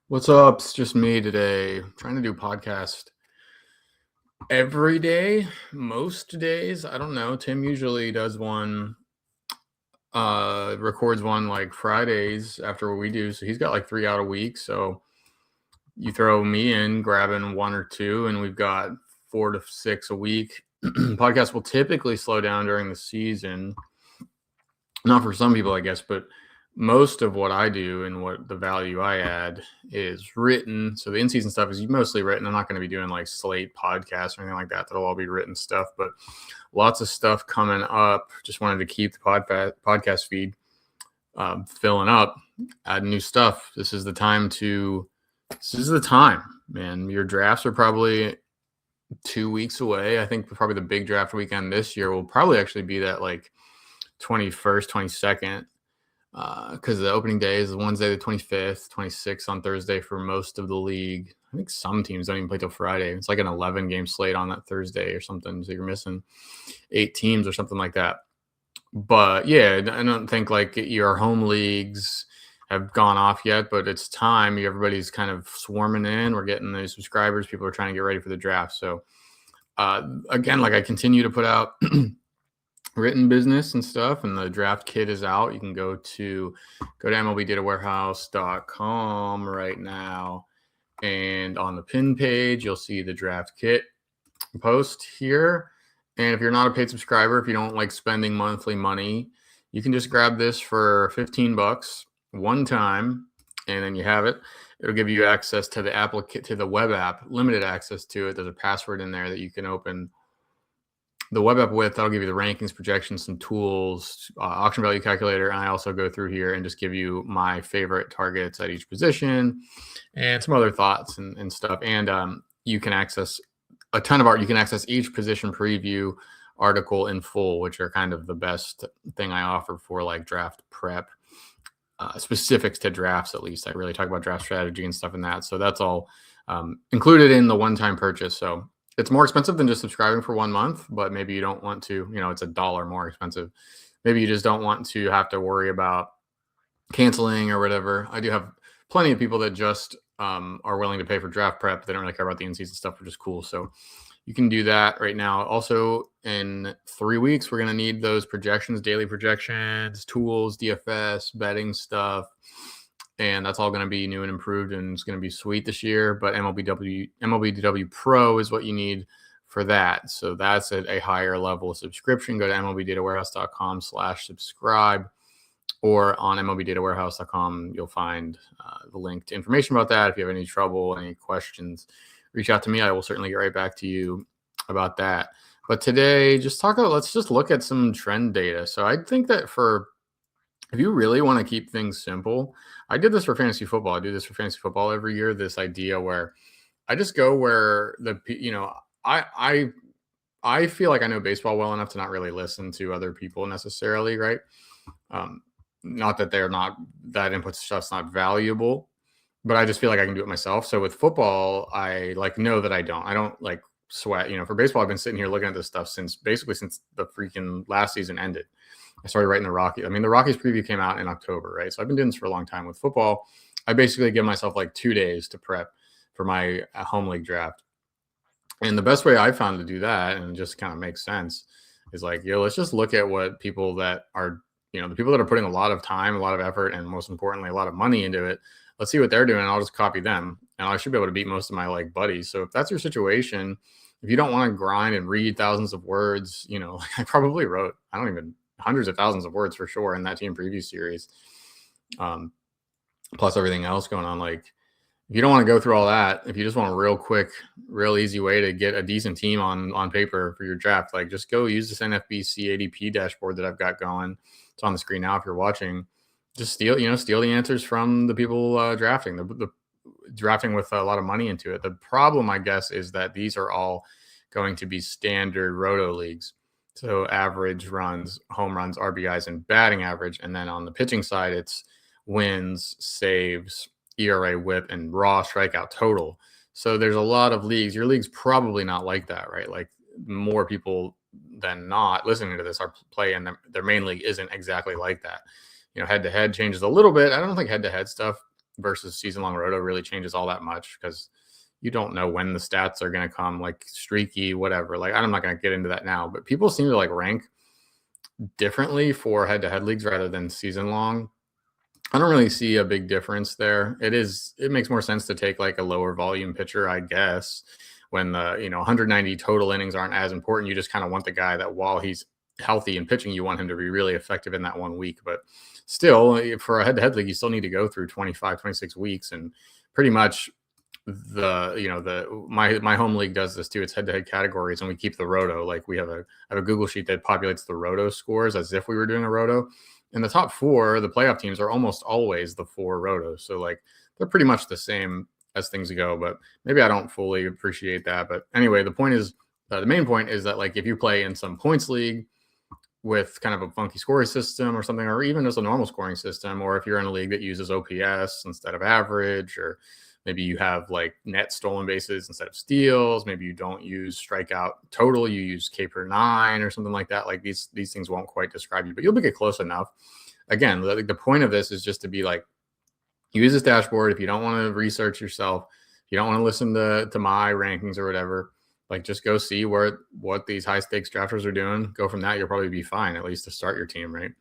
What's up? It's just me today. Trying to do podcast every day, most days. I don't know. Tim usually does one, records one like Fridays after what we do. So he's got like 3 out a week. So you throw me in, grabbing one or two, and we've got 4 to 6 a week. Podcasts will typically slow down during the season. Not for some people, I guess, but most of what I do and what the value I add is written. So the in-season stuff is mostly written. I'm not going to be doing like slate podcasts or anything like that. That'll all be written stuff, but lots of stuff coming up. Just wanted to keep the podcast feed filling up, add new stuff. This is the time, man. Your drafts are probably 2 weeks away. I think probably the big draft weekend this year will probably actually be that like 21st, 22nd. Because the opening day is Wednesday the 25th, 26th on Thursday for most of the league. I think some teams don't even play till Friday. It's like an 11-game slate on that Thursday or something, so you're missing 8 teams or something like that. But yeah, I don't think like your home leagues have gone off yet, but it's time. Everybody's kind of swarming in. We're getting those subscribers. People are trying to get ready for the draft. So again, like I continue to put out written business and stuff, and the draft kit is out. You can go to MLBDataWarehouse.com right now, and on the pin page you'll see the draft kit post here. And if you're not a paid subscriber, if you don't like spending monthly money, you can just grab this for $15 one time, and then you have it. It'll give you access to the web app, limited access to it. There's a password in there that you can open the web app with. That'll give you the rankings, projections, some tools, auction value calculator. And I also go through here and just give you my favorite targets at each position and some other thoughts and stuff. And you can access a ton of art. You can access each position preview article in full, which are kind of the best thing I offer for like draft prep, specifics to drafts. At least I really talk about draft strategy and stuff in that. So that's all included in the one-time purchase. So it's more expensive than just subscribing for 1 month, but maybe you don't want to, it's $1 more expensive. Maybe you just don't want to have to worry about canceling or whatever. I do have plenty of people that just are willing to pay for draft prep. They don't really care about the in-season stuff, which is cool. So you can do that right now. Also, in 3 weeks, we're going to need those projections, daily projections, tools, DFS, betting stuff. And that's all going to be new and improved, and it's going to be sweet this year. But MLBDW Pro is what you need for that. So that's at a higher level of subscription. Go to MLBDataWarehouse.com/subscribe, or on MLBDataWarehouse.com, you'll find the link to information about that. If you have any trouble, any questions, reach out to me. I will certainly get right back to you about that. But today, let's just look at some trend data. So I think that if you really want to keep things simple, I did this for fantasy football. I do this for fantasy football every year. This idea where I just go where I feel like I know baseball well enough to not really listen to other people necessarily, right? Not that that input stuff's not valuable, but I just feel like I can do it myself. So with football, I know that I don't like sweat. For baseball, I've been sitting here looking at this stuff since the freaking last season ended. I started writing the Rockies. The Rockies preview came out in October, right? So I've been doing this for a long time. With football, I basically give myself like 2 days to prep for my home league draft. And the best way I found to do that, and it just kind of makes sense, is like, let's just look at what people that are, the people that are putting a lot of time, a lot of effort, and most importantly, a lot of money into it. Let's see what they're doing. And I'll just copy them, and I should be able to beat most of my like buddies. So if that's your situation, if you don't want to grind and read thousands of words, I probably wrote, hundreds of thousands of words for sure in that team preview series. Plus everything else going on. Like, if you don't want to go through all that, if you just want a real quick, real easy way to get a decent team on paper for your draft, like just go use this NFBC ADP dashboard that I've got going. It's on the screen now if you're watching. Just steal the answers from the people drafting, the drafting with a lot of money into it. The problem, I guess, is that these are all going to be standard roto leagues. So average runs, home runs, RBIs, and batting average. And then on the pitching side, it's wins, saves, ERA, whip, and raw strikeout total. So there's a lot of leagues. Your league's probably not like that, right? Like more people than not listening to this are playing their main league isn't exactly like that. Head-to-head changes a little bit. I don't think head-to-head stuff versus season-long roto really changes all that much, because you don't know when the stats are going to come, like streaky, whatever. Like, I'm not going to get into that now, but people seem to like rank differently for head-to-head leagues rather than season-long. I don't really see a big difference there. It makes more sense to take like a lower volume pitcher, I guess, when the 190 total innings aren't as important. You just kind of want the guy that, while he's healthy and pitching, you want him to be really effective in that 1 week. But still, for a head-to-head league, you still need to go through 25, 26 weeks, and pretty much my home league does this too. It's head-to-head categories, and we keep the roto. Like, I have a Google sheet that populates the roto scores as if we were doing a roto. And the top 4, the playoff teams, are almost always the 4 rotos. So like, they're pretty much the same as things go, but maybe I don't fully appreciate that. But anyway, the main point is that, like, if you play in some points league with kind of a funky scoring system or something, or even just a normal scoring system, or if you're in a league that uses OPS instead of average, or maybe you have like net stolen bases instead of steals, maybe you don't use strikeout total, you use K per 9 or something like that. Like, these things won't quite describe you, but you'll get close enough. Again, the point of this is just to be like, use this dashboard. If you don't want to research yourself, if you don't want to listen to my rankings or whatever, like, just go see what these high stakes drafters are doing. Go from that. You'll probably be fine, at least to start your team, right?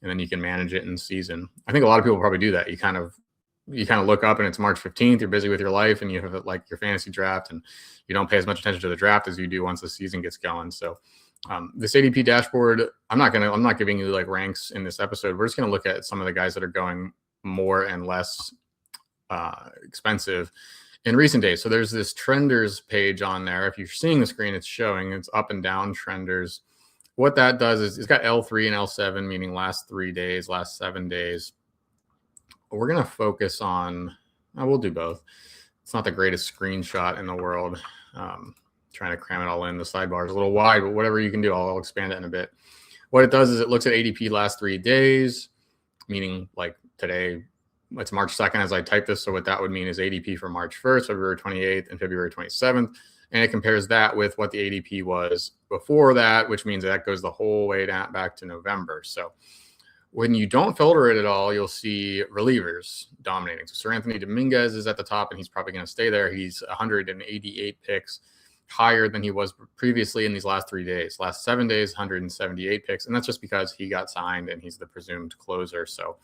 And then you can manage it in season. I think a lot of people probably do that. You kind of look up and it's March 15th, you're busy with your life, and you have like your fantasy draft, and you don't pay as much attention to the draft as you do once the season gets going. So this ADP dashboard, I'm not giving you like ranks in this episode. We're just going to look at some of the guys that are going more and less expensive in recent days. So there's this trenders page on there. If you're seeing the screen, it's showing it's up and down trenders. What that does is it's got L3 and L7, meaning last 3 days, last 7 days. We're going to focus on, we'll do both. It's not the greatest screenshot in the world. Trying to cram it all in. The sidebar is a little wide, but whatever you can do, I'll expand it in a bit. What it does is it looks at ADP last 3 days, meaning like today, it's March 2nd as I type this. So what that would mean is ADP for March 1st, February 28th, and February 27th. And it compares that with what the ADP was before that, which means that goes the whole way down back to November. So when you don't filter it at all, you'll see relievers dominating. So Sir Anthony Dominguez is at the top, and he's probably going to stay there. He's 188 picks, higher than he was previously in these last 3 days. Last 7 days, 178 picks, and that's just because he got signed and he's the presumed closer. So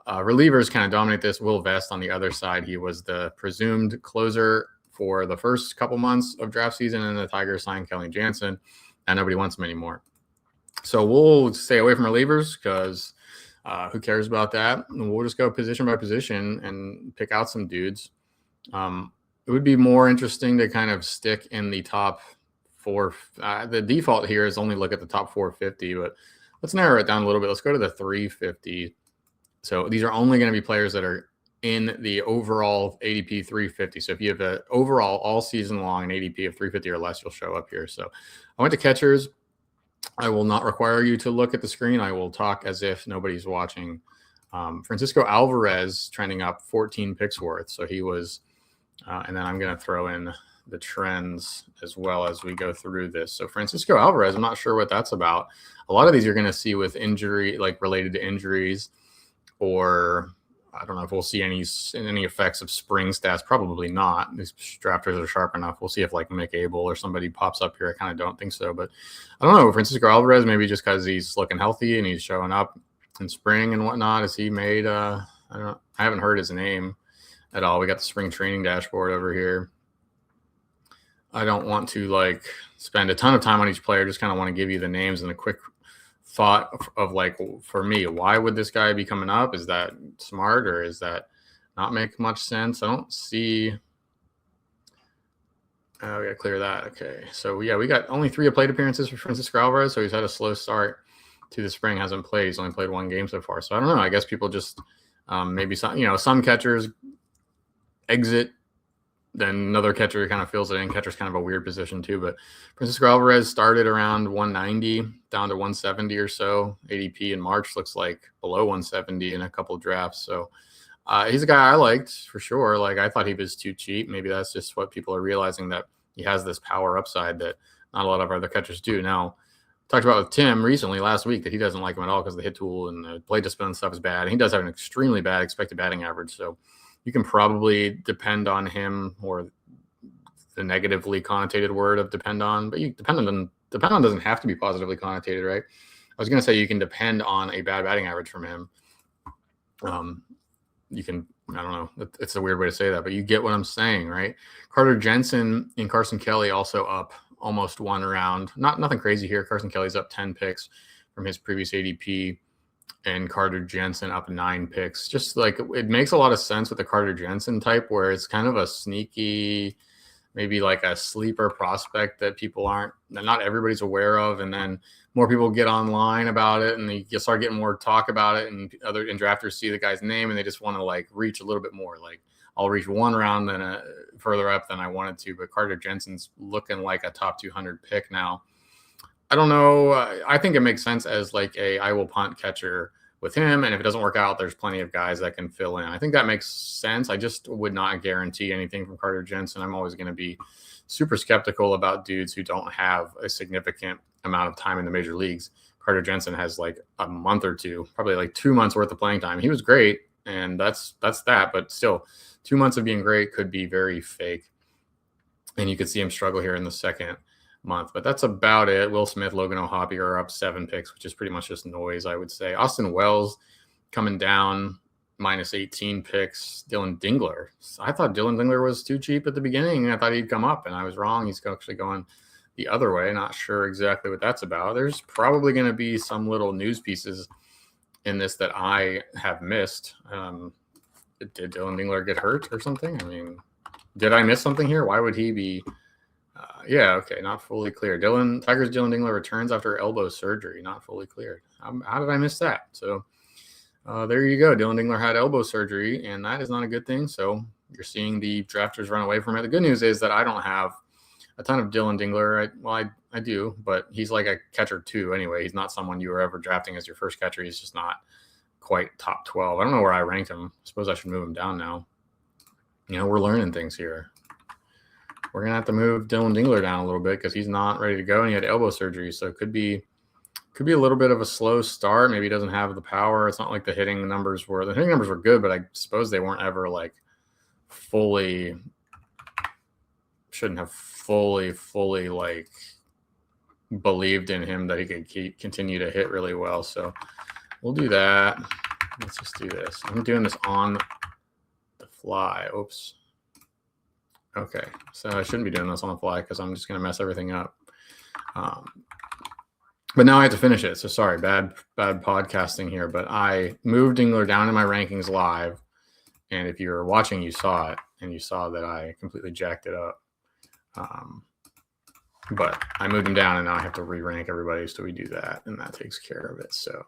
relievers kind of dominate this. Will Vest on the other side, he was the presumed closer for the first couple months of draft season, and the Tigers signed Kelly Jansen, and nobody wants him anymore. So we'll stay away from relievers because who cares about that? And we'll just go position by position and pick out some dudes. It would be more interesting to kind of stick in the top 4. The default here is only look at the top 450, but let's narrow it down a little bit. Let's go to the 350. So these are only going to be players that are in the overall ADP 350. So if you have an overall all season long an ADP of 350 or less, you'll show up here. So I went to catchers. I will not require you to look at the screen. I will talk as if nobody's watching. Francisco Alvarez trending up 14 picks worth. So he was, and then I'm going to throw in the trends as well as we go through this. So Francisco Alvarez, I'm not sure what that's about. A lot of these you're going to see with injury, like related to injuries, or I don't know if we'll see any effects of spring stats. Probably not. These drafters are sharp enough. We'll see if like Mick Abel or somebody pops up here. I kind of don't think so, but I don't know. Francisco Alvarez, maybe just because he's looking healthy and he's showing up in spring and whatnot. Is he made? I haven't heard his name at all. We got the spring training dashboard over here. I don't want to like spend a ton of time on each player. Just kind of want to give you the names and a quick thought of like, for me, why would this guy be coming up? Is that smart or is that not make much sense? I don't see. We got to clear that. Okay. So yeah, we got only 3 plate appearances for Francisco Alvarez. So he's had a slow start to the spring, hasn't played. He's only played 1 game so far. So I don't know. I guess people just maybe some catchers exit, then another catcher kind of fills it in. Catcher's kind of a weird position too, but Francisco Alvarez started around 190 down to 170 or so. ADP in March looks like below 170 in a couple drafts. So he's a guy I liked for sure. Like, I thought he was too cheap. Maybe that's just what people are realizing, that he has this power upside that not a lot of other catchers do. Now, talked about with Tim recently last week that he doesn't like him at all because the hit tool and the play discipline stuff is bad. And he does have an extremely bad expected batting average. So you can probably depend on him, or the negatively connotated word of depend on, but you depend on doesn't have to be positively connotated, right? I was going to say you can depend on a bad batting average from him. You can, I don't know, it's a weird way to say that, but you get what I'm saying, right? Carter Jensen and Carson Kelly also up almost one round. Nothing crazy here. Carson Kelly's up 10 picks from his previous ADP, and Carter Jensen up 9 picks. Just like, it makes a lot of sense with the Carter Jensen type, where it's kind of a sneaky, maybe like a sleeper prospect that not everybody's aware of. And then more people get online about it, and you start getting more talk about it, and drafters see the guy's name and they just want to like reach a little bit more. Like, I'll reach one round then further up than I wanted to, but Carter Jensen's looking like a top 200 pick now. I don't know. I think it makes sense as like I will punt catcher with him, and if it doesn't work out, there's plenty of guys that can fill in. I think that makes sense. I just would not guarantee anything from Carter Jensen. I'm always going to be super skeptical about dudes who don't have a significant amount of time in the major leagues. Carter Jensen has like a month or two, probably like 2 months worth of playing time. He was great, and that's that, but still 2 months of being great could be very fake. And you could see him struggle here in the second month, but that's about it. Will Smith, Logan O'Hoppe are up 7 picks, which is pretty much just noise, I would say. Austin Wells coming down minus 18 picks. Dylan Dingler. I thought Dylan Dingler was too cheap at the beginning. I thought he'd come up, and I was wrong. He's actually going the other way. Not sure exactly what that's about. There's probably going to be some little news pieces in this that I have missed. Did Dylan Dingler get hurt or something? I mean, did I miss something here? Why would he be? Yeah, okay, not fully clear. Tigers' Dylan Dingler returns after elbow surgery, not fully cleared. How did I miss that? So there you go. Dylan Dingler had elbow surgery, and that is not a good thing. So you're seeing the drafters run away from it. The good news is that I don't have a ton of Dylan Dingler. I do, but he's like a catcher too anyway. He's not someone you were ever drafting as your first catcher. He's just not quite top 12. I don't know where I ranked him. I suppose I should move him down now. We're learning things here. We're going to have to move Dylan Dingler down a little bit because he's not ready to go, and he had elbow surgery. So it could be a little bit of a slow start. Maybe he doesn't have the power. It's not like the hitting numbers were good, but I suppose they weren't ever like shouldn't have fully like believed in him that he could continue to hit really well. So we'll do that. Let's just do this. I'm doing this on the fly. Oops. Okay, so I shouldn't be doing this on the fly because I'm just going to mess everything up. But now I have to finish it. So sorry, bad podcasting here. But I moved Dingler down in my rankings live. And if you were watching, you saw it. And you saw that I completely jacked it up. But I moved him down, and now I have to re-rank everybody. So we do that, and that takes care of it. So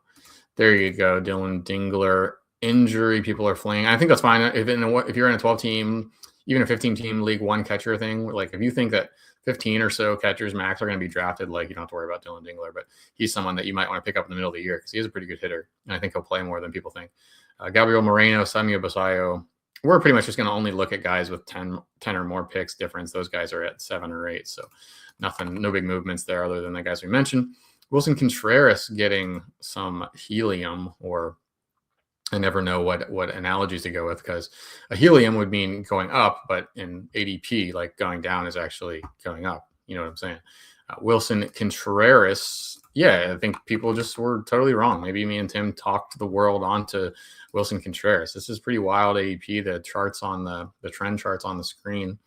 there you go. Dylan Dingler injury. People are fleeing. I think that's fine. If you're in a 12-team, even a 15-team League One catcher thing, like if you think that 15 or so catchers max are going to be drafted, like you don't have to worry about Dylan Dingler, but he's someone that you might want to pick up in the middle of the year because he is a pretty good hitter, and I think he'll play more than people think. Gabriel Moreno, Samuel Basayo, we're pretty much just going to only look at guys with 10 or more picks difference. Those guys are at 7 or 8, so no big movements there other than the guys we mentioned. Wilson Contreras getting some helium, or I never know what analogies to go with, because a helium would mean going up, but in ADP, like going down is actually going up. You know what I'm saying? Wilson Contreras, yeah, I think people just were totally wrong. Maybe me and Tim talked the world onto Wilson Contreras. This is pretty wild ADP. The charts on the trend charts on the screen.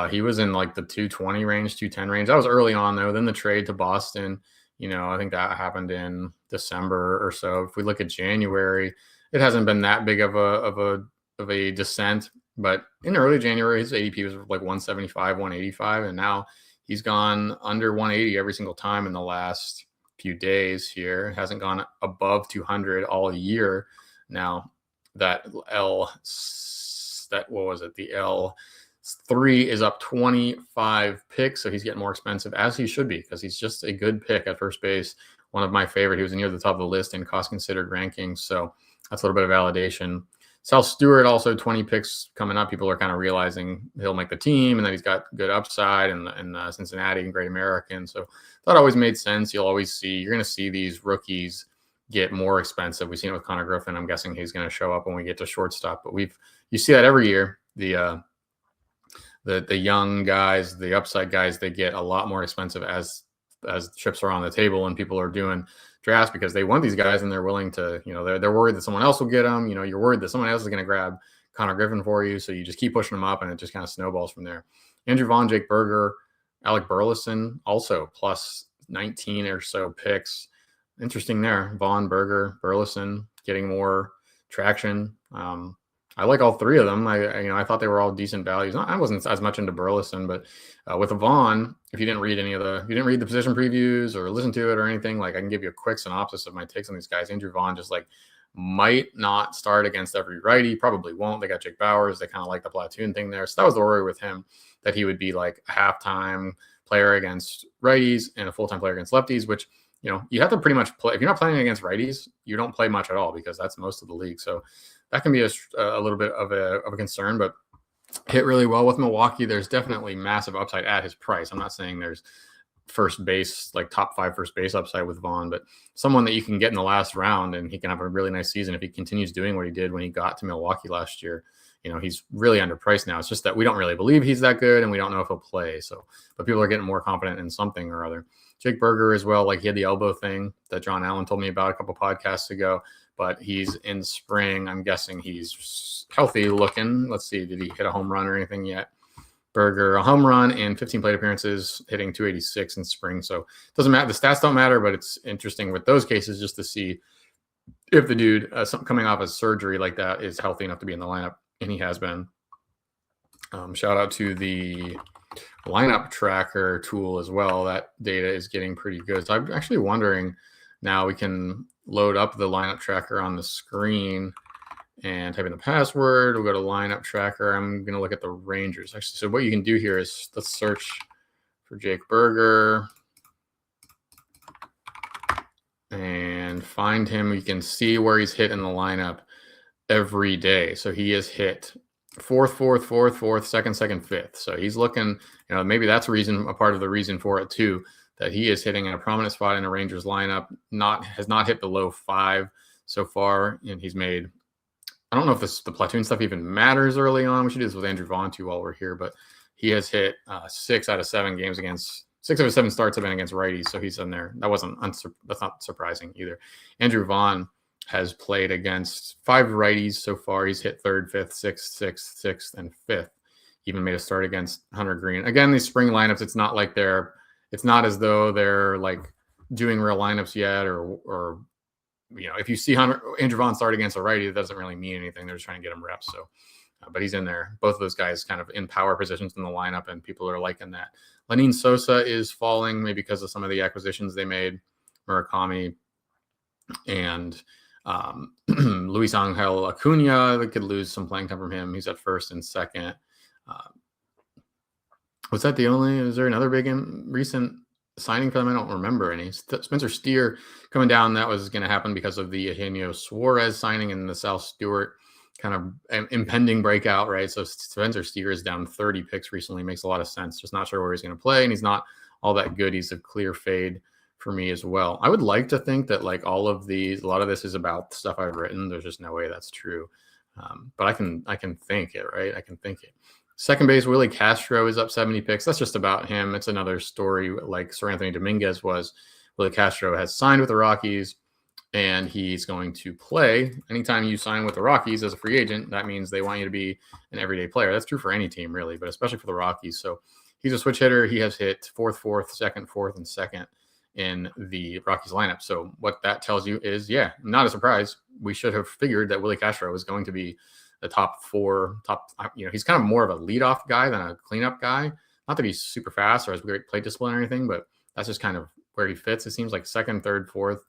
He was in like the 220 range, 210 range. That was early on though. Then the trade to Boston. I think that happened in December or so. If we look at January, it hasn't been that big of a descent, but in early January, his ADP was like 175, 185, and now he's gone under 180 every single time in the last few days here. It hasn't gone above 200 all year. Now the L3 is up 25 picks, so he's getting more expensive, as he should be, because he's just a good pick at first base. One of my favorite. He was near the top of the list in cost considered rankings, so that's a little bit of validation. Sal Stewart, also 20 picks coming up. People are kind of realizing he'll make the team, and that he's got good upside in Cincinnati and Great American. So that always made sense. You're going to see these rookies get more expensive. We've seen it with Connor Griffin. I'm guessing he's going to show up when we get to shortstop. But you see that every year. The young guys, the upside guys, they get a lot more expensive as chips are on the table and people are doing drafts because they want these guys and they're willing to, they're worried that someone else will get them. You're worried that someone else is going to grab Connor Griffin for you. So you just keep pushing them up and it just kind of snowballs from there. Andrew Vaughn, Jake Berger, Alec Burleson, also plus 19 or so picks. Interesting there. Vaughn, Berger, Burleson getting more traction. I like all three of them. I thought they were all decent values. I wasn't as much into Burleson, but with Vaughn, if you didn't read the position previews or listen to it or anything, like I can give you a quick synopsis of my takes on these guys. Andrew Vaughn just like might not start against every righty, probably won't. They got Jake Bowers. They kind of like the platoon thing there. So that was the worry with him, that he would be like a halftime player against righties and a full-time player against lefties, which, you have to pretty much play. If you're not playing against righties, you don't play much at all because that's most of the league. So that can be a little bit of a concern, but hit really well with Milwaukee. There's definitely massive upside at his price. I'm not saying there's first base, like top 5 first base upside with Vaughn, but someone that you can get in the last round and he can have a really nice season if he continues doing what he did when he got to Milwaukee last year. He's really underpriced now. It's just that we don't really believe he's that good and we don't know if he'll play. So, but people are getting more confident in something or other. Jake Berger as well. Like he had the elbow thing that John Allen told me about a couple podcasts ago, but he's in spring. I'm guessing he's healthy looking. Let's see. Did he hit a home run or anything yet? Berger, a home run and 15 plate appearances, hitting 286 in spring. So it doesn't matter. The stats don't matter, but it's interesting with those cases just to see if the dude coming off of surgery like that is healthy enough to be in the lineup. And he has been. Shout out to the lineup tracker tool as well. That data is getting pretty good. So I'm actually wondering now we can load up the lineup tracker on the screen and type in the password. We'll go to lineup tracker. I'm going to look at the Rangers. Actually, so what you can do here is let's search for Jake Berger and find him. You can see where he's hit in the lineup every day. So he is hit fourth, second, fifth. So he's looking, maybe that's a part of the reason for it too, that he is hitting in a prominent spot in a Rangers lineup, has not hit below 5 so far. And he's made, I don't know if the platoon stuff even matters early on. We should do this with Andrew Vaughn too while we're here, but he has hit 6 out of 7 games against 6 out of 7 starts have been against righties. So he's in there. That's not surprising either. Andrew Vaughn has played against 5 righties so far. He's hit 3rd, 5th, 6th, and 5th. Even made a start against Hunter Green. Again, these spring lineups, it's not as though they're like doing real lineups yet, or if you see Andrew Vaughn start against a righty, that doesn't really mean anything. They're just trying to get him reps. So, but he's in there. Both of those guys kind of in power positions in the lineup, and people are liking that. Lenyn Sosa is falling maybe because of some of the acquisitions they made, Murakami and Luis Angel Acuna. They could lose some playing time from him. He's at first and second. Was that the only? Is there another big recent signing for them? I don't remember any. Spencer Steer coming down. That was going to happen because of the Eugenio Suarez signing and the Sal Stewart kind of impending breakout, right? So Spencer Steer is down 30 picks recently. Makes a lot of sense. Just not sure where he's going to play, and he's not all that good. He's a clear fade for me as well. I would like to think that like a lot of this is about the stuff I've written. There's just no way that's true. But I can think it, right? I can think it. Second base, Willie Castro is up 70 picks. That's just about him. It's another story like Sir Anthony Dominguez was. Willie Castro has signed with the Rockies, and he's going to play. Anytime you sign with the Rockies as a free agent, that means they want you to be an everyday player. That's true for any team, really, but especially for the Rockies. So he's a switch hitter. He has hit 4th, second, and second in the Rockies lineup. So what that tells you is, not a surprise. We should have figured that Willie Castro was going to be the top 4. He's kind of more of a leadoff guy than a cleanup guy. Not that he's super fast or has great plate discipline or anything, but that's just kind of where he fits. It seems like second, third, fourth.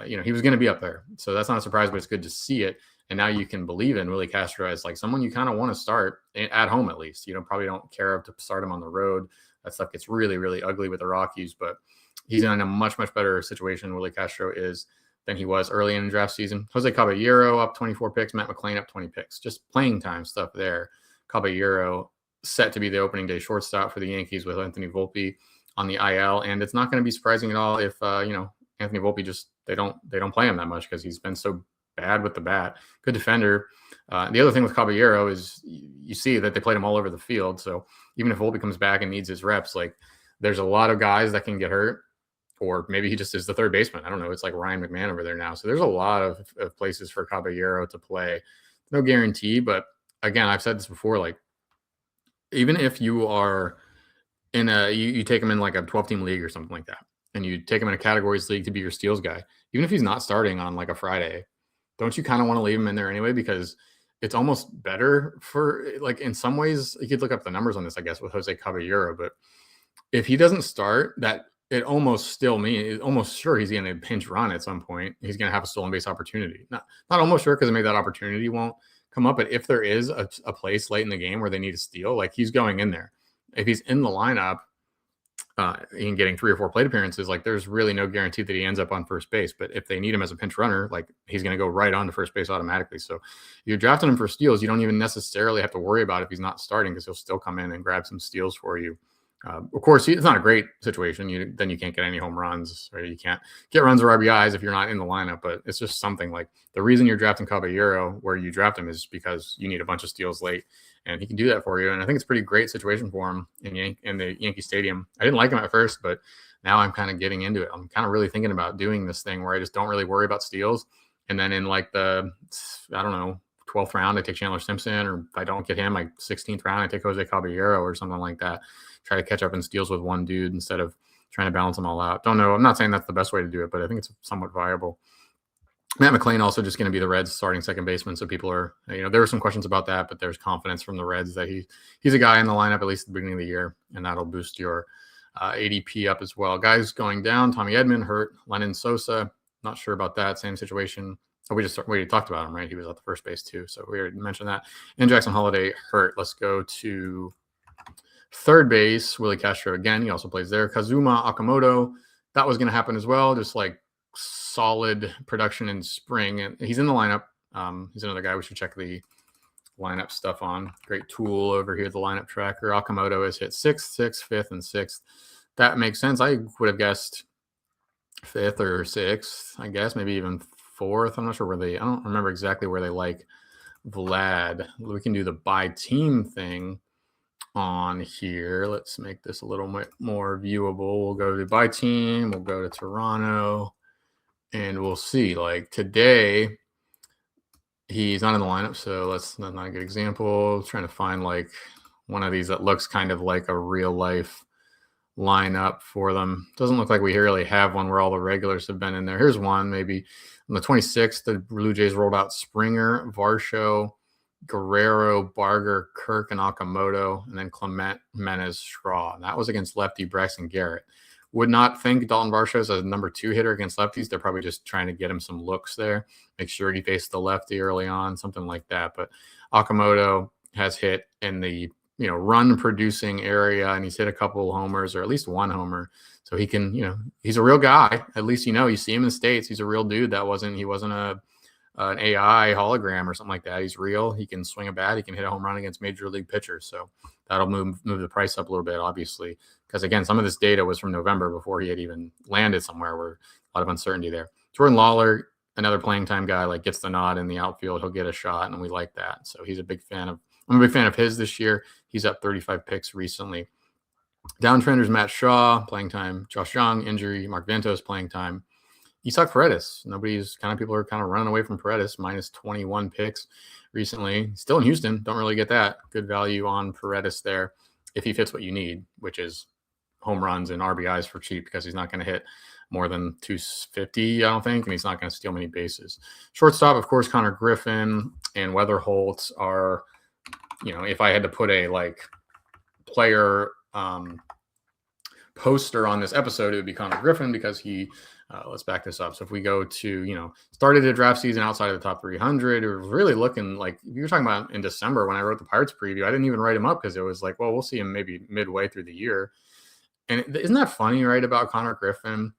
He was going to be up there. So that's not a surprise, but it's good to see it. And now you can believe in Willie Castro as like someone you kind of want to start at home at least. Probably don't care to start him on the road. That stuff gets really, really ugly with the Rockies, but he's in a much, much better situation, Willie Castro is, than he was early in the draft season. Jose Caballero up 24 picks, Matt McLain up 20 picks. Just playing time stuff there. Caballero set to be the opening day shortstop for the Yankees with Anthony Volpe on the IL, and it's not going to be surprising at all if Anthony Volpe they don't play him that much because he's been so bad with the bat. Good defender. The other thing with Caballero is you see that they played him all over the field. So even if Volpe comes back and needs his reps, like there's a lot of guys that can get hurt, or maybe he just is the third baseman. I don't know. It's like Ryan McMahon over there now. So there's a lot of places for Caballero to play. No guarantee, but again, I've said this before, like even if you are in you take him in like a 12-team league or something like that, and you take him in a categories league to be your steals guy, even if he's not starting on like a Friday, don't you kind of want to leave him in there anyway? Because it's almost better for, like, in some ways, you could look up the numbers on this, I guess, with Jose Caballero, but if he doesn't start, that it almost still means, almost sure he's going to pinch run at some point. He's going to have a stolen base opportunity. Not almost sure, because maybe that opportunity won't come up, but if there is a place late in the game where they need a steal, like he's going in there. If he's in the lineup, in getting 3 or 4 plate appearances, like there's really no guarantee that he ends up on first base. But if they need him as a pinch runner, like he's going to go right on to first base automatically. So you're drafting him for steals. You don't even necessarily have to worry about if he's not starting, because he'll still come in and grab some steals for you. Of course, it's not a great situation. Then you can't get any home runs, or you can't get runs or RBIs if you're not in the lineup. But it's just something like the reason you're drafting Caballero where you draft him is because you need a bunch of steals late, and he can do that for you. And I think it's a pretty great situation for him in the Yankee Stadium. I didn't like him at first, but now I'm kind of getting into it. I'm kind of really thinking about doing this thing where I just don't really worry about steals. And then in like the, I don't know, 12th round, I take Chandler Simpson, or if I don't get him, like 16th round, I take Jose Caballero or something like that. Try to catch up in steals with one dude instead of trying to balance them all out. Don't know. I'm not saying that's the best way to do it, but I think it's somewhat viable. Matt McLain also just going to be the Reds starting second baseman. So people are, there were some questions about that, but there's confidence from the Reds that he's a guy in the lineup, at least at the beginning of the year, and that'll boost your ADP up as well. Guys going down: Tommy Edman hurt, Lennon Sosa, not sure about that. Same situation. Oh, we talked about him, right? He was at the first base too. So we already mentioned that. And Jackson Holiday hurt. Let's go to third base. Willie Castro again. He also plays there. Kazuma Okamoto. That was going to happen as well. Just like solid production in spring, and he's in the lineup. He's another guy we should check the lineup stuff on. Great tool over here, the lineup tracker. Okamoto has hit 6th, 6th, 5th, and 6th. That makes sense. I would have guessed 5th or 6th, I guess, maybe even 4th. I'm not sure where I don't remember exactly where they like Vlad. We can do the by team thing on here. Let's make this a little bit more viewable. We'll go to by team. We'll go to Toronto, and we'll see. Like today, he's not in the lineup, so that's not a good example. Trying to find like one of these that looks kind of like a real life lineup for them. Doesn't look like we really have one where all the regulars have been in there. Here's one. Maybe on the 26th, the Blue Jays rolled out Springer, Varsho, Guerrero, Barger, Kirk, and Okamoto, and then Clement, Menez, Straw. And that was against lefty Braxton Garrett. Would not think Dalton Varsho is a number 2 hitter against lefties. They're probably just trying to get him some looks there, make sure he faced the lefty early on, something like that. But Okamoto has hit in the run producing area, and he's hit a couple homers, or at least one homer. So he can, he's a real guy. At least, you see him in the States. He's a real dude. He wasn't an AI hologram or something like that. He's real. He can swing a bat. He can hit a home run against major league pitchers. So that'll move the price up a little bit, obviously, because again, some of this data was from November before he had even landed somewhere, where a lot of uncertainty there. Jordan Lawler, another playing time guy, like gets the nod in the outfield. He'll get a shot, and we like that. So I'm a big fan of his this year. He's up 35 picks recently. Downtrenders: Matt Shaw, playing time. Josh Young, injury. Mark Ventos, playing time. Isaac Paredes. People are kind of running away from Paredes, minus 21 picks recently. Still in Houston. Don't really get that. Good value on Paredes there if he fits what you need, which is home runs and RBIs for cheap, because he's not going to hit more than 250, I don't think, and he's not going to steal many bases. Shortstop, of course, Connor Griffin and Weatherholt are, if I had to put a player poster on this episode, it would be Connor Griffin, because he let's back this up. So if we go to, started a draft season outside of the top 300, it was really looking like, you were talking about in December when I wrote the Pirates preview, I didn't even write him up because it was like, well, we'll see him maybe midway through the year. And isn't that funny, right, about Connor Griffin?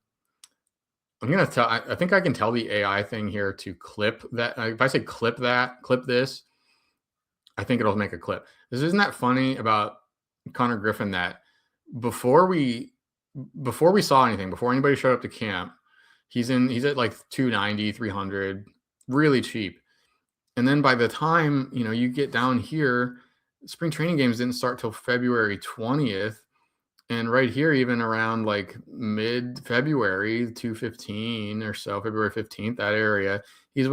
I think I can tell the AI thing here to clip that. If I say clip this, I think it'll make a clip. Isn't that funny about Connor Griffin, that before we saw anything, before anybody showed up to camp, He's at like 290, 300, really cheap. And then by the time, you get down here, spring training games didn't start till February 20th. And right here, even around like mid-February, 215 or so, February 15th, that area, he's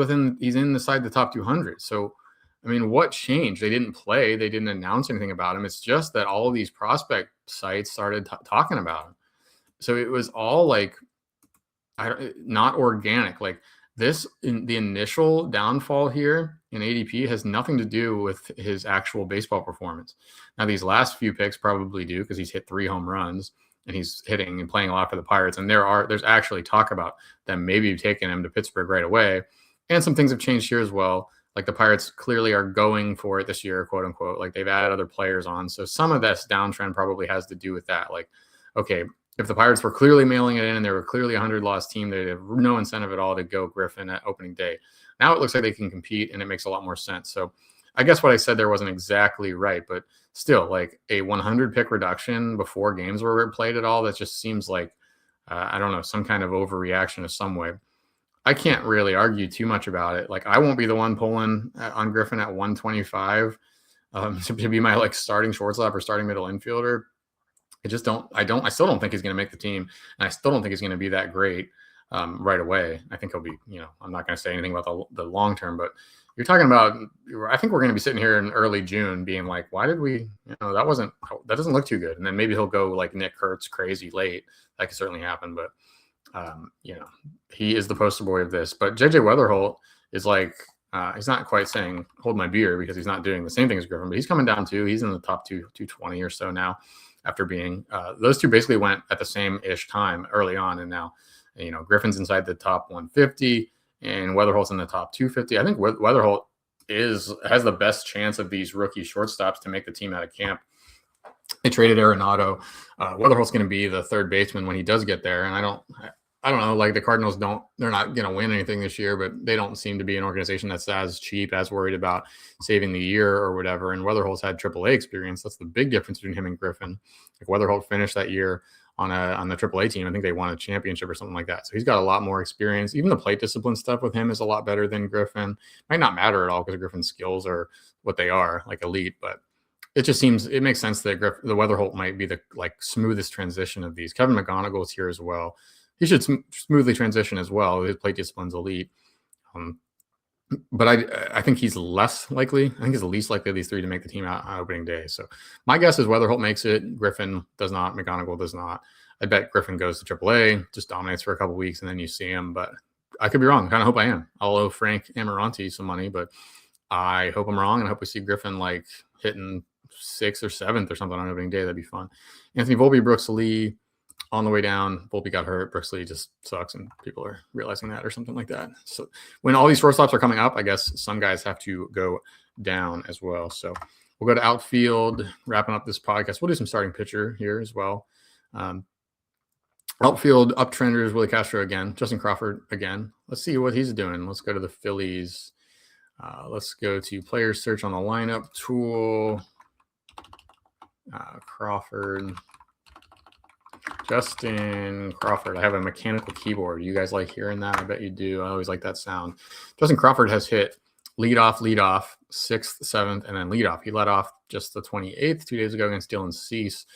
inside the top 200. So, I mean, what changed? They didn't play. They didn't announce anything about him. It's just that all of these prospect sites started talking about him. So it was all like, not organic. Like the initial downfall here in ADP has nothing to do with his actual baseball performance. Now, these last few picks probably do, because he's hit 3 home runs and he's hitting and playing a lot for the Pirates. And there's actually talk about them maybe taking him to Pittsburgh right away. And some things have changed here as well. Like the Pirates clearly are going for it this year, quote unquote. Like they've added other players on. So some of this downtrend probably has to do with that. Like, okay, if the Pirates were clearly mailing it in and they were clearly a 100-loss team, they'd have no incentive at all to go Griffin at opening day. Now it looks like they can compete, and it makes a lot more sense. So I guess what I said there wasn't exactly right, but still, like a 100-pick reduction before games were played at all, that just seems like, I don't know, some kind of overreaction of some way. I can't really argue too much about it. Like, I won't be the one pulling on Griffin at 125 to be my like starting shortstop or starting middle infielder. I still don't think he's going to make the team, and I still don't think he's going to be that great right away. I think he'll be, I'm not going to say anything about the long term, but you're talking about, I think we're going to be sitting here in early June being like, why did we, that doesn't look too good. And then maybe he'll go like Nick Kurtz crazy late. That could certainly happen, but he is the poster boy of this. But JJ Weatherholt is like, he's not quite saying hold my beer, because he's not doing the same thing as Griffin, but he's coming down too. He's in the top 220 or so now, after being those two basically went at the same-ish time early on. And now, Griffin's inside the top 150 and Weatherholt's in the top 250. I think Weatherholt has the best chance of these rookie shortstops to make the team out of camp. They traded Arenado. Weatherholt's going to be the third baseman when he does get there. And I don't know, like the Cardinals they're not going to win anything this year, but they don't seem to be an organization that's as cheap, as worried about saving the year or whatever. And Weatherholt's had AAA experience. That's the big difference between him and Griffin. Like Weatherholt finished that year on the AAA team. I think they won a championship or something like that. So he's got a lot more experience. Even the plate discipline stuff with him is a lot better than Griffin. Might not matter at all because Griffin's skills are what they are, like elite, but it makes sense that the Weatherholt might be the like smoothest transition of these. Kevin McGonigal's here as well. He should smoothly transition as well. His plate discipline's elite. But I think he's less likely. I think he's the least likely of these three to make the team out on opening day. So my guess is Weatherholt makes it. Griffin does not. McGonigal does not. I bet Griffin goes to AAA, just dominates for a couple weeks, and then you see him. But I could be wrong. I kind of hope I am. I'll owe Frank Amirante some money, but I hope I'm wrong, and I hope we see Griffin like hitting 6th or 7th or something on opening day. That'd be fun. Anthony Volpe, Brooks Lee. On the way down, Volpe got hurt. Brooks Lee just sucks, and people are realizing that or something like that. So when all these shortstops are coming up, I guess some guys have to go down as well. So we'll go to outfield, wrapping up this podcast. We'll do some starting pitcher here as well. Outfield uptrenders, Willie Castro again, Justin Crawford again. Let's see what he's doing. Let's go to the Phillies. Let's go to player search on the lineup tool. Crawford. Justin Crawford. I have a mechanical keyboard. You guys like hearing that? I bet you do. I always like that sound. Justin Crawford has hit leadoff, 6th, 7th, and then leadoff. He led off just the 28th 2 days ago against Dylan Cease.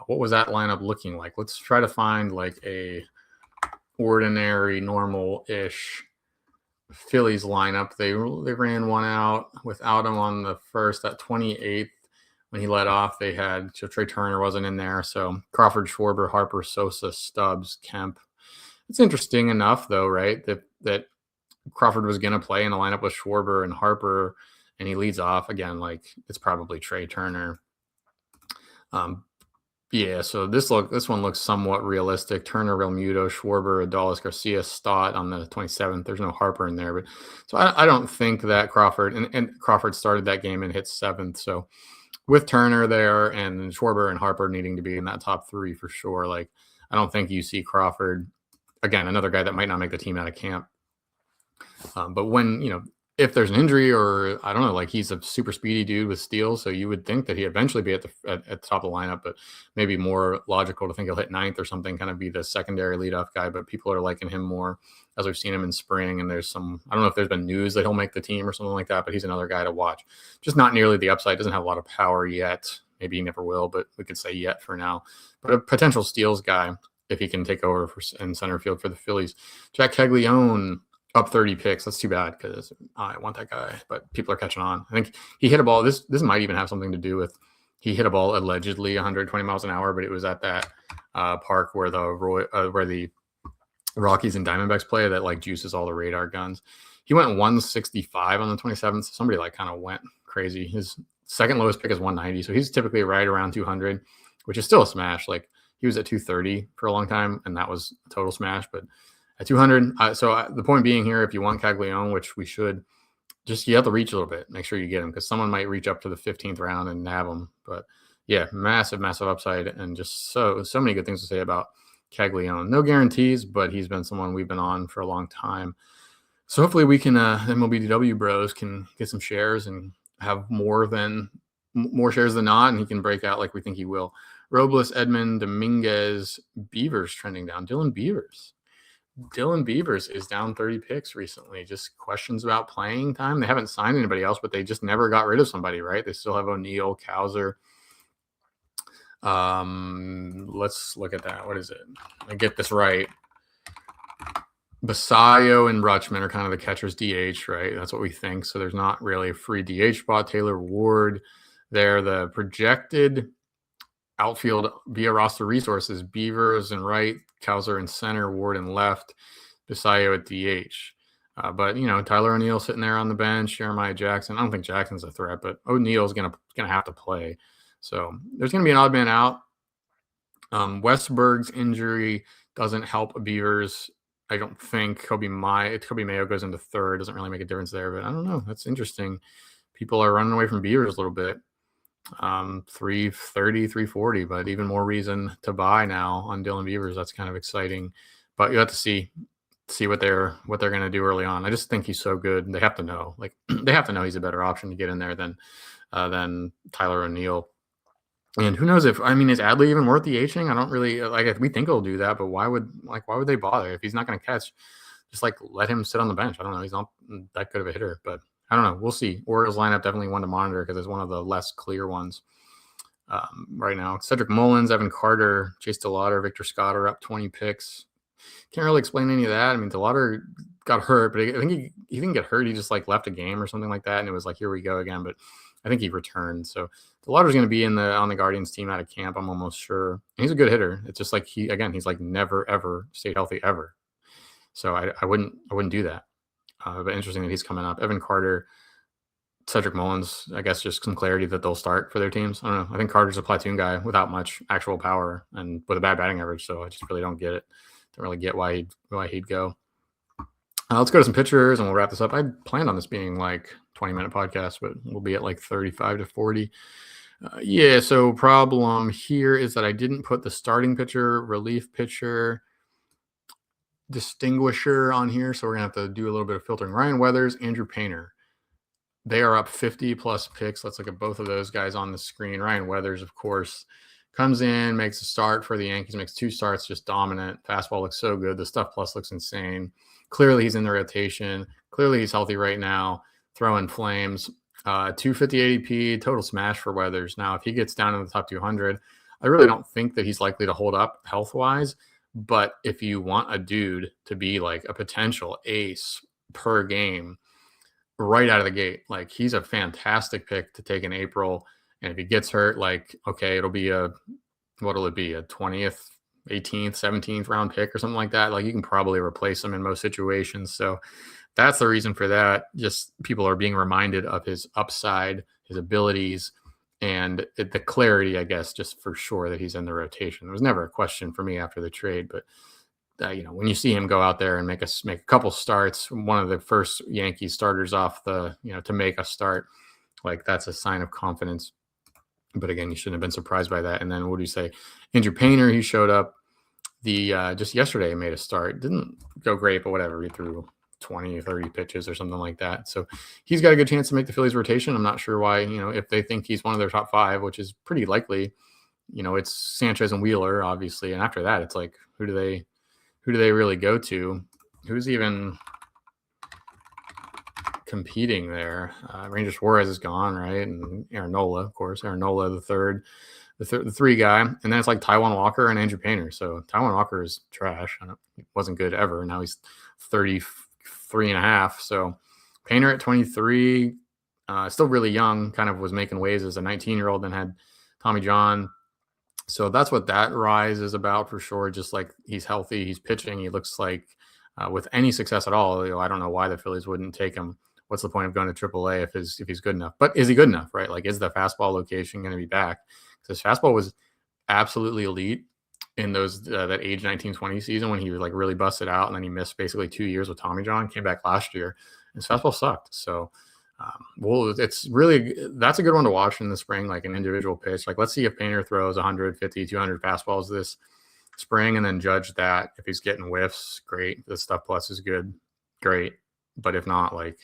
What was that lineup looking like? Let's try to find like a ordinary, normal-ish Phillies lineup. They ran one out without him on the first, that 28th. When he led off, they had Trey Turner wasn't in there. So Crawford, Schwarber, Harper, Sosa, Stubbs, Kemp. It's interesting enough, though, right, that Crawford was going to play in the lineup with Schwarber and Harper, and he leads off again. Like it's probably Trey Turner. Yeah. So this one looks somewhat realistic. Turner, Realmuto, Schwarber, Adolis, Garcia, Stott on the 27th. There's no Harper in there, but so I don't think that Crawford and Crawford started that game and hit 7th. So with Turner there and Schwarber and Harper needing to be in that top 3 for sure, like I don't think you see Crawford, again, another guy that might not make the team out of camp. But when, if there's an injury or I don't know, like he's a super speedy dude with steals, so you would think that he'd eventually be at the top of the lineup, but maybe more logical to think he'll hit ninth or something, kind of be the secondary leadoff guy. But people are liking him more as we've seen him in spring. And there's some, I don't know if there's been news that he'll make the team or something like that, but he's another guy to watch. Just not nearly the upside, doesn't have a lot of power yet. Maybe he never will, but we could say yet for now. But a potential steals guy if he can take over in center field for the Phillies. Jack Caglione, up 30 picks. That's too bad because I want that guy, but people are catching on. I think he hit a ball. This might even have something to do with he hit a ball allegedly 120 miles an hour, but it was at that park where the Rockies and Diamondbacks play that like juices all the radar guns. He went 165 on the 27th. So somebody like kind of went crazy. His second lowest pick is 190. So he's typically right around 200, which is still a smash. Like he was at 230 for a long time, and that was a total smash, but at 200. The point being here, if you want Caglione, which we should, just you have to reach a little bit. Make sure you get him because someone might reach up to the 15th round and nab him. But yeah, massive upside and just so many good things to say about Caglione. No guarantees, but he's been someone we've been on for a long time. So hopefully we can, MLBDW bros can get some shares and have more shares than not, and he can break out like we think he will. Robles, Edmund, Dominguez, Beavers trending down. Dylan Beavers is down 30 picks recently. Just questions about playing time. They haven't signed anybody else, but they just never got rid of somebody, right? They still have O'Neill, Cowser. Let's look at that. What is it? I get this right. Basayo and Rutschman are kind of the catcher's DH, right? That's what we think. So there's not really a free DH spot. Taylor Ward there. The projected outfield via roster resources: Beavers and right, Cowser in center, Ward in left, Basayo at DH. But Tyler O'Neill sitting there on the bench, Jeremiah Jackson. I don't think Jackson's a threat, but O'Neill's gonna have to play. So there's gonna be an odd man out. Westberg's injury doesn't help Beavers. I don't think Kobe Mayo goes into third. Doesn't really make a difference there, but I don't know. That's interesting. People are running away from Beavers a little bit. 330, 340, but even more reason to buy now on Dylan Beavers. That's kind of exciting, but you have to see what they're going to do early on. I just think he's so good. They have to know, he's a better option to get in there than Tyler O'Neill. And who knows is Adley even worth DHing? I don't really we think he'll do that, but why would they bother if he's not going to catch? Just let him sit on the bench. I don't know. He's not that good of a hitter, but I don't know. We'll see. Orioles lineup definitely one to monitor because it's one of the less clear ones right now. Cedric Mullins, Evan Carter, Chase DeLauder, Victor Scott are up 20 picks. Can't really explain any of that. DeLauder got hurt, but I think he didn't get hurt. He just left a game or something like that, and it was here we go again. But I think he returned. So DeLauder's going to be on the Guardians team out of camp. I'm almost sure. And he's a good hitter. It's just he's never ever stayed healthy ever. So I wouldn't do that. But interesting that he's coming up. Evan Carter, Cedric Mullins, I guess just some clarity that they'll start for their teams. I don't know. I think Carter's a platoon guy without much actual power and with a bad batting average. So I just really don't get it. Don't really get why he'd go. Let's go to some pitchers and we'll wrap this up. I planned on this being 20-minute podcast, but we'll be at 35 to 40. So problem here is that I didn't put the starting pitcher, relief pitcher, distinguisher on here, so we're gonna have to do a little bit of filtering. Ryan Weathers, Andrew Painter, they are up 50 plus picks. Let's look at both of those guys on the screen. Ryan Weathers, of course, comes in, makes a start for the Yankees, makes 2 starts, just dominant. Fastball looks so good. The stuff plus looks insane. Clearly he's in the rotation. Clearly he's healthy right now, throwing flames. 250 ADP, total smash for Weathers. Now, if he gets down in the top 200, I really don't think that he's likely to hold up health-wise. But if you want a dude to be a potential ace per game right out of the gate, he's a fantastic pick to take in April. And if he gets hurt, okay, it'll be what'll it be? A 20th, 18th, 17th round pick or something like that. You can probably replace him in most situations. So that's the reason for that. Just people are being reminded of his upside, his abilities, and the clarity, I guess, just for sure that he's in the rotation. There was never a question for me after the trade, but when you see him go out there and make a couple starts, one of the first Yankees starters off to make a start, that's a sign of confidence. But again, you shouldn't have been surprised by that. And then what do you say? Andrew Painter, he showed up just yesterday, made a start. Didn't go great, but whatever. He threw 20, 30 pitches or something like that. So he's got a good chance to make the Phillies rotation. I'm not sure why, if they think he's one of their top 5, which is pretty likely, it's Sanchez and Wheeler, obviously. And after that, it's like, who do they really go to? Who's even competing there? Ranger Suarez is gone, right? And Aaron Nola, of course. Aaron Nola, the 3 guy. And then it's like Taijuan Walker and Andrew Painter. So Taijuan Walker is trash. He wasn't good ever. Now he's 33 and a half. So Painter at 23, still really young, kind of was making waves as a 19-year-old, then had Tommy John. So that's what that rise is about for sure. Just like he's healthy, he's pitching. He looks like with any success at all, I don't know why the Phillies wouldn't take him. What's the point of going to AAA if he's good enough? But is he good enough, right? Like, is the fastball location going to be back? Because his fastball was absolutely elite in that age 19-20 season when he was like really busted out, and then he missed basically 2 years with Tommy John. Came back last year. His fastball sucked. So, it's really, that's a good one to watch in the spring, like an individual pitch. Like, let's see if Painter throws 150, 200 fastballs this spring, and then judge that. If he's getting whiffs, great. The stuff plus is good, great. But if not, like,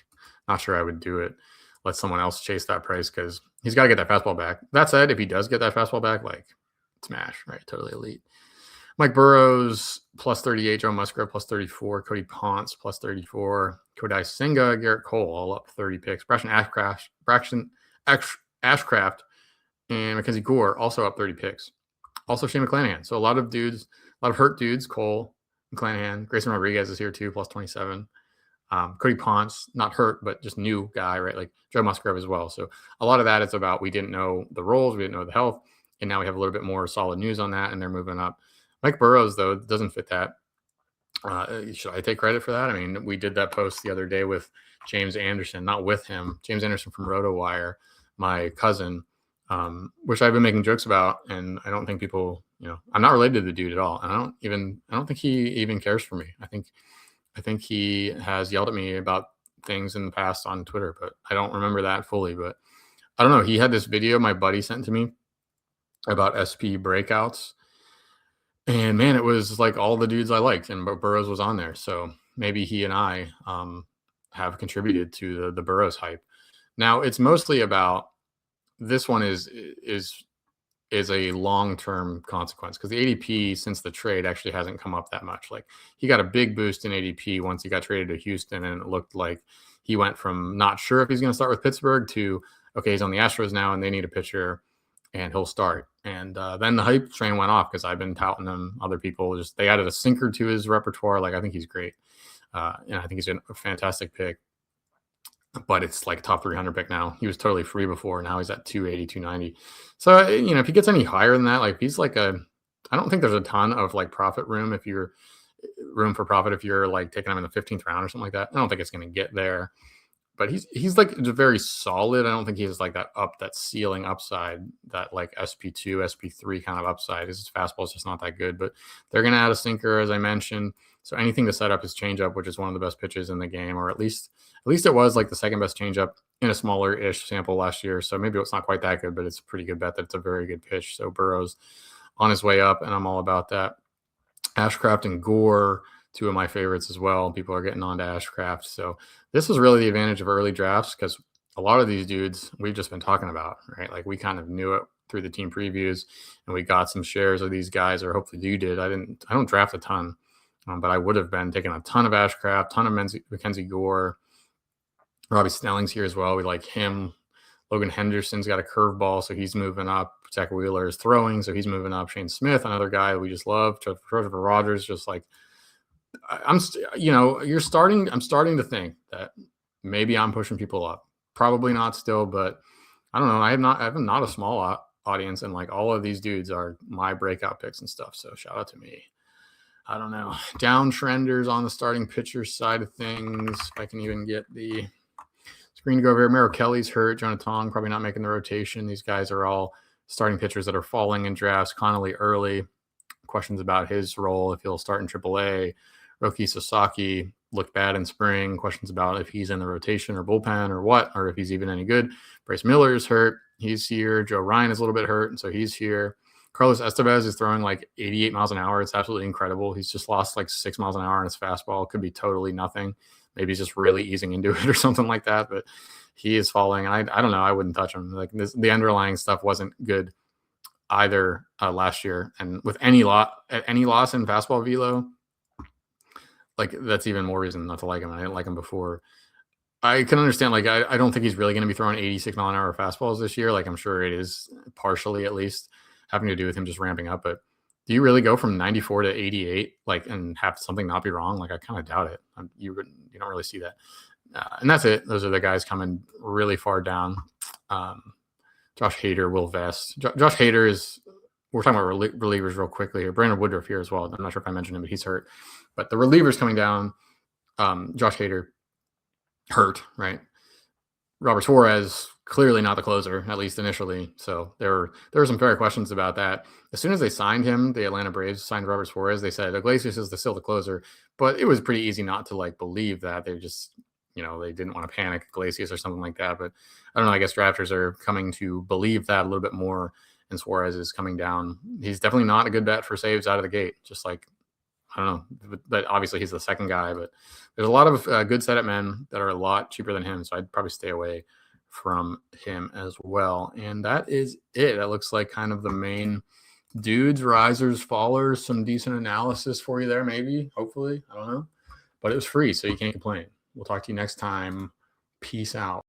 not sure I would do it. Let someone else chase that price because he's got to get that fastball back. That said, if he does get that fastball back, like, smash, right? Totally elite. Mike Burrows plus 38, Joe Musgrove plus 34, Cody Ponce plus 34, Kodai Senga, Garrett Cole all up 30 picks, Braxton Ashcraft, and Mackenzie Gore also up 30 picks. Also Shane McClanahan. So a lot of hurt dudes, Cole, McClanahan, Grayson Rodriguez is here too, plus 27. Cody Ponce, not hurt, but just new guy, right? Like Joe Musgrove as well. So a lot of that is about we didn't know the roles, we didn't know the health, and now we have a little bit more solid news on that, and they're moving up. Mike Burrows, though, doesn't fit that. Should I take credit for that? I mean, we did that post the other day with James Anderson, not with him. James Anderson from RotoWire, my cousin, which I've been making jokes about, and I don't think people, I'm not related to the dude at all. And I don't think he even cares for me. I think he has yelled at me about things in the past on Twitter, but I don't remember that fully. But I don't know. He had this video my buddy sent to me about SP breakouts. And man, it was like all the dudes I liked, and Burrows was on there. So maybe he and I have contributed to the Burrows hype. Now it's mostly about, this one is a long-term consequence because the ADP since the trade actually hasn't come up that much. Like, he got a big boost in ADP once he got traded to Houston, and it looked like he went from not sure if he's going to start with Pittsburgh to, okay, he's on the Astros now and they need a pitcher and he'll start. And then the hype train went off because I've been touting him. Other people they added a sinker to his repertoire. Like, I think he's great. And I think he's a fantastic pick. But it's like top 300 pick now. He was totally free before. Now he's at 280, 290. So, if he gets any higher than that, like, he's like I don't think there's a ton of like profit room if you're like taking him in the 15th round or something like that. I don't think it's going to get there. But he's like very solid. I don't think he has like that ceiling upside, that like SP2, SP3 kind of upside. His fastball is just not that good. But they're going to add a sinker, as I mentioned. So anything to set up his changeup, which is one of the best pitches in the game, or at least it was like the second best changeup in a smaller-ish sample last year. So maybe it's not quite that good, but it's a pretty good bet that it's a very good pitch. So Burrows on his way up, and I'm all about that. Ashcraft and Gore, two of my favorites as well. People are getting on to Ashcraft. So this is really the advantage of early drafts, because a lot of these dudes we've just been talking about, right? Like, we kind of knew it through the team previews, and we got some shares of these guys, or hopefully you did. I don't draft a ton, but I would have been taking a ton of Ashcraft, ton of Mackenzie Gore. Robbie Snelling's here as well. We like him. Logan Henderson's got a curveball, so he's moving up. Zach Wheeler is throwing, so he's moving up. Shane Smith, another guy we just love. Trevor Rogers, just like, I'm starting to think that maybe I'm pushing people up. Probably not still, but I don't know. I have not a small audience, and like all of these dudes are my breakout picks and stuff. So shout out to me. I don't know. Downtrenders on the starting pitcher side of things. If I can even get the screen to go over here. Merrill Kelly's hurt. Jonah Tong probably not making the rotation. These guys are all starting pitchers that are falling in drafts. Connolly early. Questions about his role, if he'll start in AAA. Roki Sasaki looked bad in spring. Questions about if he's in the rotation or bullpen or what, or if he's even any good. Bryce Miller is hurt. He's here. Joe Ryan is a little bit hurt, and so he's here. Carlos Estevez is throwing like 88 miles an hour. It's absolutely incredible. He's just lost like 6 miles an hour on his fastball. It could be totally nothing. Maybe he's just really easing into it or something like that. But he is falling. I don't know. I wouldn't touch him. Like the underlying stuff wasn't good either last year. And with any loss in fastball velo, like that's even more reason not to like him. I didn't like him before. I can understand, like, I don't think he's really going to be throwing 86 mile an hour fastballs this year. Like, I'm sure it is partially, at least, having to do with him just ramping up. But do you really go from 94 to 88, like, and have something not be wrong? Like, I kind of doubt it. You don't really see that. And that's it. Those are the guys coming really far down. Josh Hader, Will Vest. Josh Hader is, we're talking about relievers real quickly here. Brandon Woodruff here as well. I'm not sure if I mentioned him, but he's hurt. But the relievers coming down, Josh Hader, hurt, right? Robert Suarez, clearly not the closer, at least initially. So there were some fair questions about that. As soon as they signed him, the Atlanta Braves signed Robert Suarez, they said Iglesias is still the closer. But it was pretty easy not to like believe that. They just, they didn't want to panic Iglesias or something like that. But I don't know. I guess drafters are coming to believe that a little bit more, and Suarez is coming down. He's definitely not a good bet for saves out of the gate, just like, I don't know, but obviously he's the second guy. But there's a lot of good setup men that are a lot cheaper than him, so I'd probably stay away from him as well. And that is it. That looks like kind of the main dudes, risers, fallers, some decent analysis for you there, maybe, hopefully. I don't know. But it was free, so you can't complain. We'll talk to you next time. Peace out.